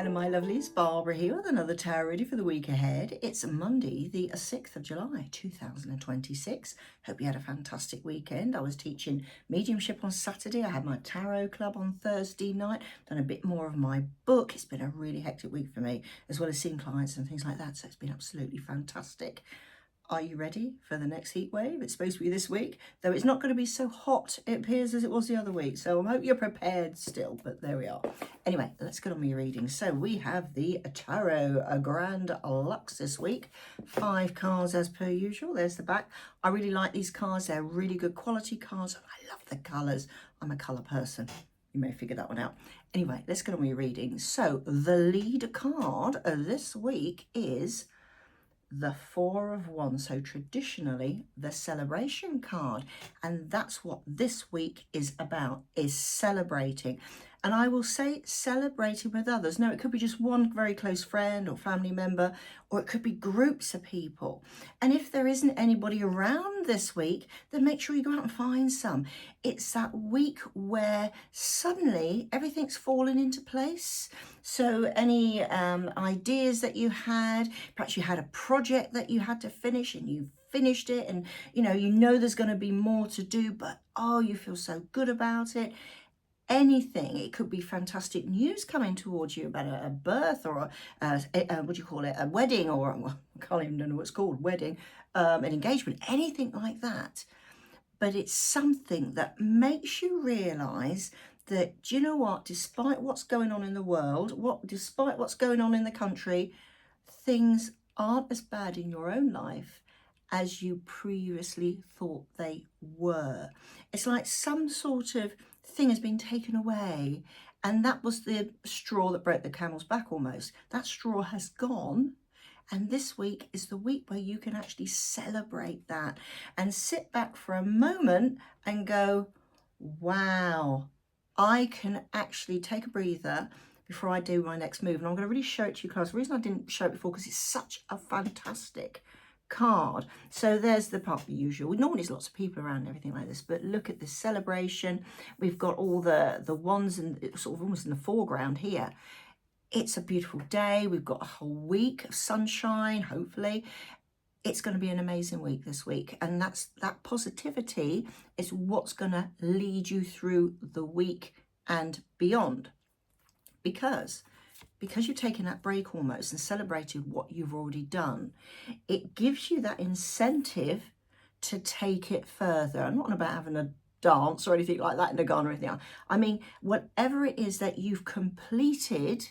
Hello my lovelies, Barbara here with another tarot reading for the week ahead. It's Monday the 6th of July 2026. Hope you had a fantastic weekend. I was teaching mediumship on Saturday. I had my tarot club on Thursday night, done a bit more of my book. It's been a really hectic week for me, as well as seeing clients and things like that, so it's been absolutely fantastic. Are you ready for the next heat wave? It's supposed to be this week, though it's not going to be so hot, it appears, as it was the other week. So I hope you're prepared still, but there we are. Anyway, let's get on with your reading. So we have the Tarot Grand Luxe this week. 5 cards as per usual. There's the back. I really like these cards. They're really good quality cards. I love the colours. I'm a colour person. You may figure that one out. Anyway, let's get on with your reading. So the lead card this week is the 4 of Wands, so traditionally the celebration card, and that's what this week is about, is celebrating. And I will say celebrating with others. No, it could be just one very close friend or family member, or it could be groups of people. And if there isn't anybody around this week, then make sure you go out and find some. It's that week where suddenly everything's fallen into place. So any ideas that you had, perhaps you had a project that you had to finish and you finished it, and you know there's going to be more to do, but oh, you feel so good about it. Anything. It could be fantastic news coming towards you about a birth, or what do you call it, a wedding, or well, I can't even know what it's called, wedding, an engagement, anything like that. But it's something that makes you realize that, do you know what, despite what's going on in the world, despite what's going on in the country, things aren't as bad in your own life as you previously thought they were. It's like some sort of thing has been taken away, and that was the straw that broke the camel's back almost. That straw has gone, and this week is the week where you can actually celebrate that and sit back for a moment and go, wow, I can actually take a breather before I do my next move. And I'm going to really show it to you, class. The reason I didn't show it before, because it's such a fantastic card. So there's the part, the usual. Normally there's lots of people around and everything like this, but look at this celebration. We've got all the wands and sort of almost in the foreground here. It's a beautiful day. We've got a whole week of sunshine, hopefully. It's going to be an amazing week this week, and that positivity is what's going to lead you through the week and beyond, because you've taken that break almost and celebrated what you've already done. It gives you that incentive to take it further. I'm not on about having a dance or anything like that in the garden or anything else. I mean, whatever it is that you've completed,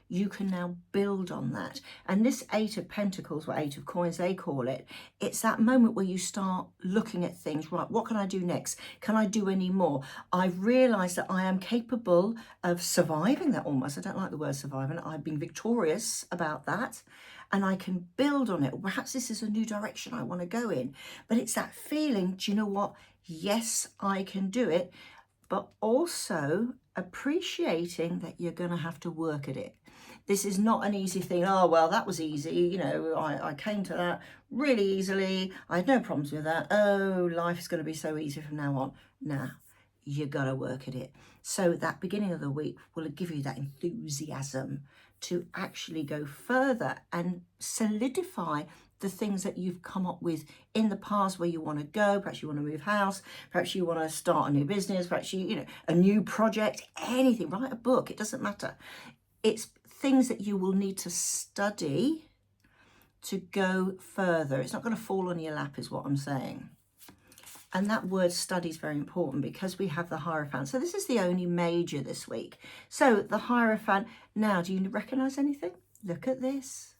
you can now build on that. And this 8 of Pentacles, or 8 of Coins they call it, it's that moment where you start looking at things, right, what can I do next? Can I do any more? I've realized that I am capable of surviving that almost. I don't like the word surviving. I've been victorious about that, and I can build on it. Perhaps this is a new direction I want to go in, but it's that feeling, do you know what? Yes, I can do it, but also appreciating that you're going to have to work at it. This is not an easy thing. Oh, well, that was easy. You know, I came to that really easily. I had no problems with that. Oh, life is going to be so easy from now on. Nah, you got to work at it. So that beginning of the week will give you that enthusiasm to actually go further and solidify the things that you've come up with in the past, where you want to go. Perhaps you want to move house, perhaps you want to start a new business, perhaps a new project, anything, write a book, it doesn't matter. It's things that you will need to study to go further. It's not going to fall on your lap, is what I'm saying. And that word study is very important, because we have the Hierophant. So this is the only major this week. So the Hierophant. Now, do you recognize anything? Look at this.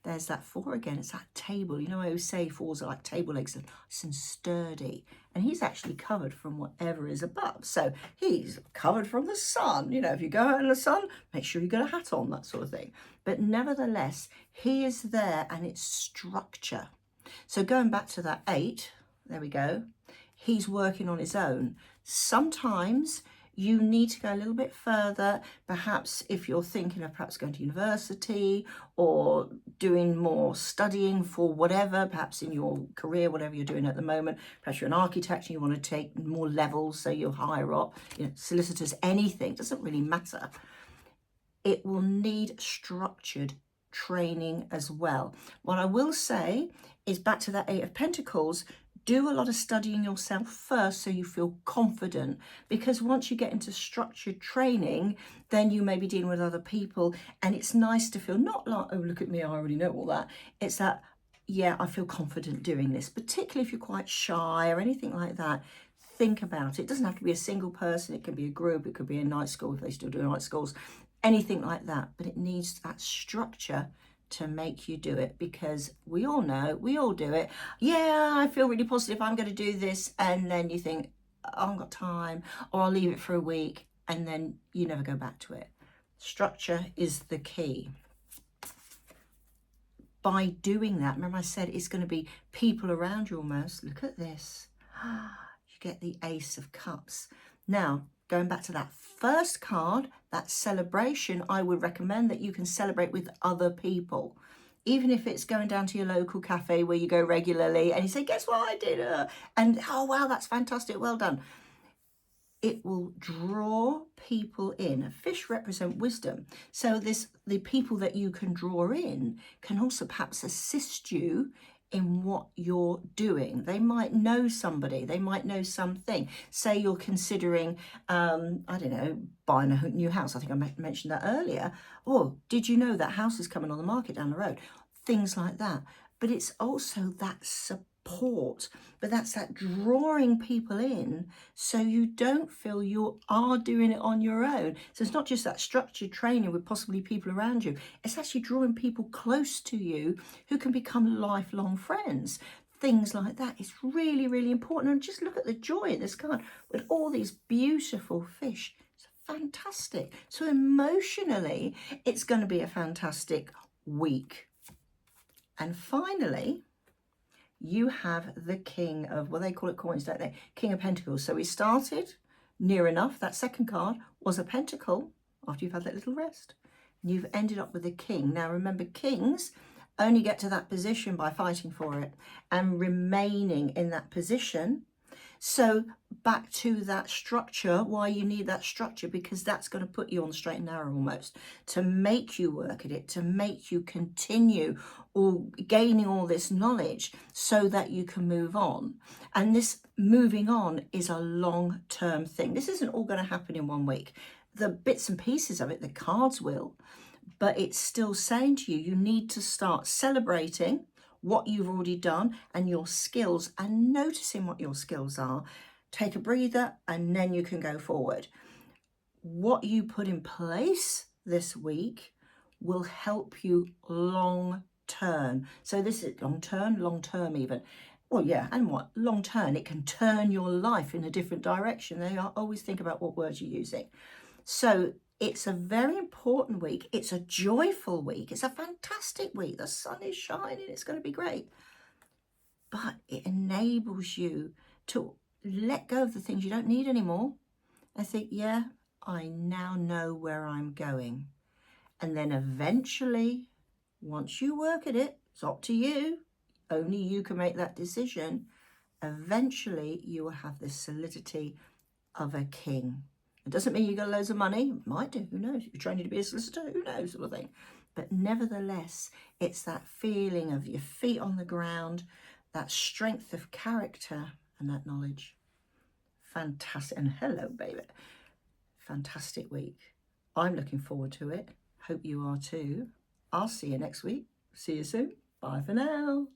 There's that 4 again. It's that table. You know, I always say 4s are like table legs, nice and sturdy. And he's actually covered from whatever is above. So he's covered from the sun. You know, if you go out in the sun, make sure you get a hat on, that sort of thing. But nevertheless, he is there, and it's structure. So going back to that 8, there we go. He's working on his own. Sometimes you need to go a little bit further. Perhaps if you're thinking of perhaps going to university or doing more studying for whatever, perhaps in your career, whatever you're doing at the moment, perhaps you're an architect and you want to take more levels, so you're higher up, solicitors, anything, doesn't really matter. it will need structured training as well. What I will say is, back to that Eight of Pentacles, do a lot of studying yourself first so you feel confident, because once you get into structured training, then you may be dealing with other people, and it's nice to feel not like, oh, look at me, I already know all that. It's that, yeah, I feel confident doing this, particularly if you're quite shy or anything like that. Think about it. It doesn't have to be a single person. It can be a group. It could be a night school if they still do night schools, anything like that. But it needs that structure to make you do it, because we all know, we all do it. Yeah, I feel really positive, I'm going to do this. And then you think, oh, I haven't got time, or I'll leave it for a week, and then you never go back to it. Structure is the key. By doing that, remember I said it's going to be people around you almost. Look at this. You get the Ace of Cups. Now, going back to that first card, that celebration, I would recommend that you can celebrate with other people. Even if it's going down to your local cafe where you go regularly and you say, guess what I did? And, oh, wow, that's fantastic. Well done. It will draw people in. Fish represent wisdom. So the people that you can draw in can also perhaps assist you in what you're doing. They might know somebody, they might know something. Say you're considering, I don't know, buying a new house. I think I mentioned that earlier. Or did you know that house is coming on the market down the road? Things like that. But it's also that support, but that's that drawing people in so you don't feel you are doing it on your own. So it's not just that structured training with possibly people around you, it's actually drawing people close to you who can become lifelong friends. Things like that. It's really, really important. And just look at the joy in this card with all these beautiful fish. It's fantastic. So emotionally, it's going to be a fantastic week. And finally, you have the King of, well, they call it coins, don't they? King of Pentacles. So we started near enough. That second card was a pentacle after you've had that little rest. And you've ended up with the King. Now, remember, kings only get to that position by fighting for it and remaining in that position. So back to that structure, why you need that structure, because that's going to put you on the straight and narrow almost, to make you work at it, to make you continue or gaining all this knowledge so that you can move on. And this moving on is a long-term thing. This isn't all going to happen in 1 week. The bits and pieces of it, the cards will, but it's still saying to you, you need to start celebrating what you've already done and your skills, and noticing what your skills are. Take a breather and then you can go forward. What you put in place this week will help you long term. So this is long term even. Well, yeah, and what? Long term, it can turn your life in a different direction. They always think about what words you're using. So it's a very important week. It's a joyful week. It's a fantastic week. The sun is shining. It's going to be great. But it enables you to let go of the things you don't need anymore and think, yeah, I now know where I'm going. And then eventually, once you work at it, it's up to you. Only you can make that decision. Eventually, you will have the solidity of a king. It doesn't mean you got loads of money. It might do, who knows? You're training to be a solicitor, who knows, sort of thing. But nevertheless, it's that feeling of your feet on the ground, that strength of character and that knowledge. Fantastic. And hello, baby. Fantastic week. I'm looking forward to it. Hope you are too. I'll see you next week. See you soon. Bye for now.